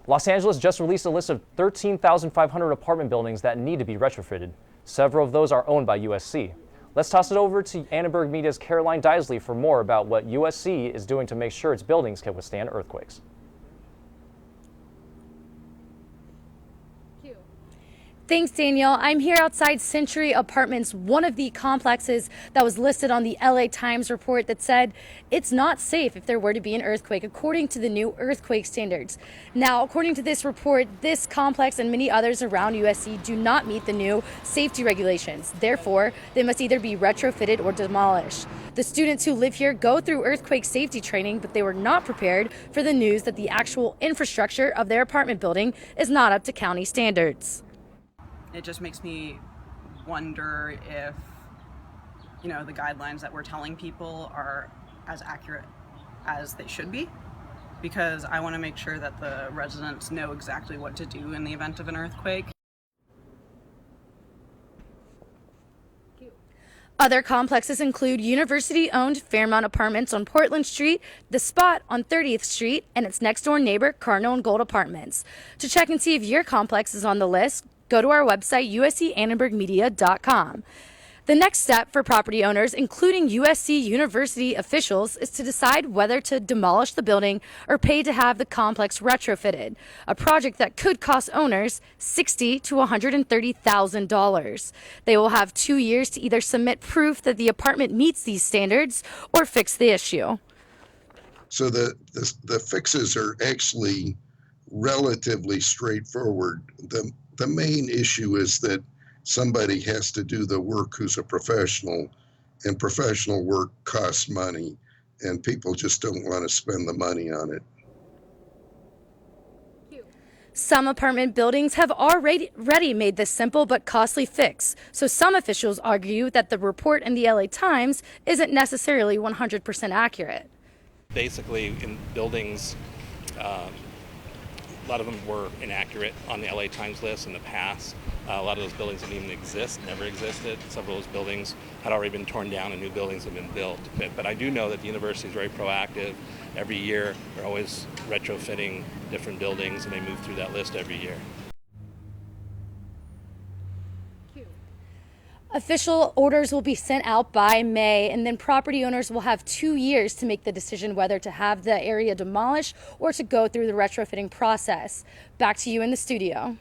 Los Angeles just released a list of 13,500 apartment buildings that need to be retrofitted. Several of those are owned by USC. Let's toss it over to Annenberg Media's Caroline Deisley for more about what USC is doing to make sure its buildings can withstand earthquakes. Thanks, Daniel. I'm here outside Century Apartments, one of the complexes that was listed on the LA Times report that said it's not safe if there were to be an earthquake, according to the new earthquake standards. Now, according to this report, this complex and many others around USC do not meet the new safety regulations. Therefore, they must either be retrofitted or demolished. The students who live here go through earthquake safety training, but they were not prepared for the news that the actual infrastructure of their apartment building is not up to county standards. It just makes me wonder if, the guidelines that we're telling people are as accurate as they should be, because I want to make sure that the residents know exactly what to do in the event of an earthquake. Other complexes include university-owned Fairmount Apartments on Portland Street, The Spot on 30th Street, and its next-door neighbor, Cardinal and Gold Apartments. To check and see if your complex is on the list, go to our website, uscannenbergmedia.com. The next step for property owners, including USC University officials, is to decide whether to demolish the building or pay to have the complex retrofitted, a project that could cost owners $60,000 to $130,000. They will have 2 years to either submit proof that the apartment meets these standards or fix the issue. So the fixes are actually relatively straightforward. The main issue is that somebody has to do the work who's a professional, and professional work costs money, and people just don't want to spend the money on it. Some apartment buildings have already made this simple but costly fix, so some officials argue that the report in the LA Times isn't necessarily 100% accurate. Basically, in buildings, a lot of them were inaccurate on the LA Times list in the past. A lot of those buildings didn't even exist, never existed. Several of those buildings had already been torn down and new buildings have been built. But I do know that the university is very proactive. Every year, they're always retrofitting different buildings, and they move through that list every year. Official orders will be sent out by May, and then property owners will have 2 years to make the decision whether to have the area demolished or to go through the retrofitting process. Back to you in the studio.